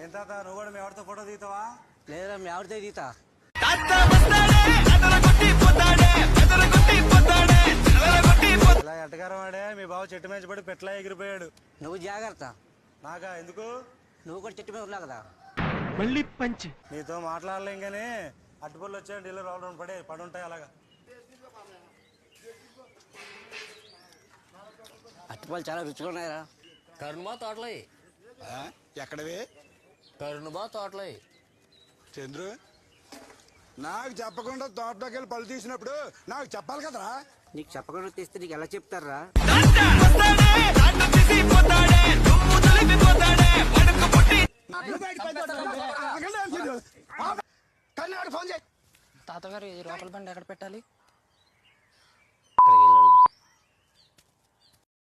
ఏం తాత నువ్వు కూడా మీ ఆవిడతో ఫోటో దిగుతావా? లేదా మీ ఆవిడతో దిగుతా. ఇలా ఎట్టగారం వాడే మీ బావ చెట్టు మీద పడి పెట్లా ఎగిరిపోయాడు. నువ్వు జాగ్రత్త. నాకా ఎందుకు? నువ్వు కూడా చెట్టు మీద ఉన్నా కదా. మళ్ళీ పంచి. నీతో మాట్లాడలేం కానీ అట్టుపళ్ళు వచ్చాయి డీలర్ రావడం పడి ఉంటాయి అలాగా. అట్టుపళ్ళు చాలా రుచిగా ఉన్నాయరా. కరుణబా తోటలే. ఎక్కడవి? కరుణబా తోటలే. చంద్రు, నాకు చెప్పకుండా తోటలోకి వెళ్ళి పళ్ళు తీసినప్పుడు నాకు చెప్పాలి కదరా. నీకు చెప్పకుండా తీస్తే నీకు ఎలా చెప్తారా? ఫోన్ చేయి. తాతగారు ఈ రోకల బండి ఎక్కడ పెట్టాలి?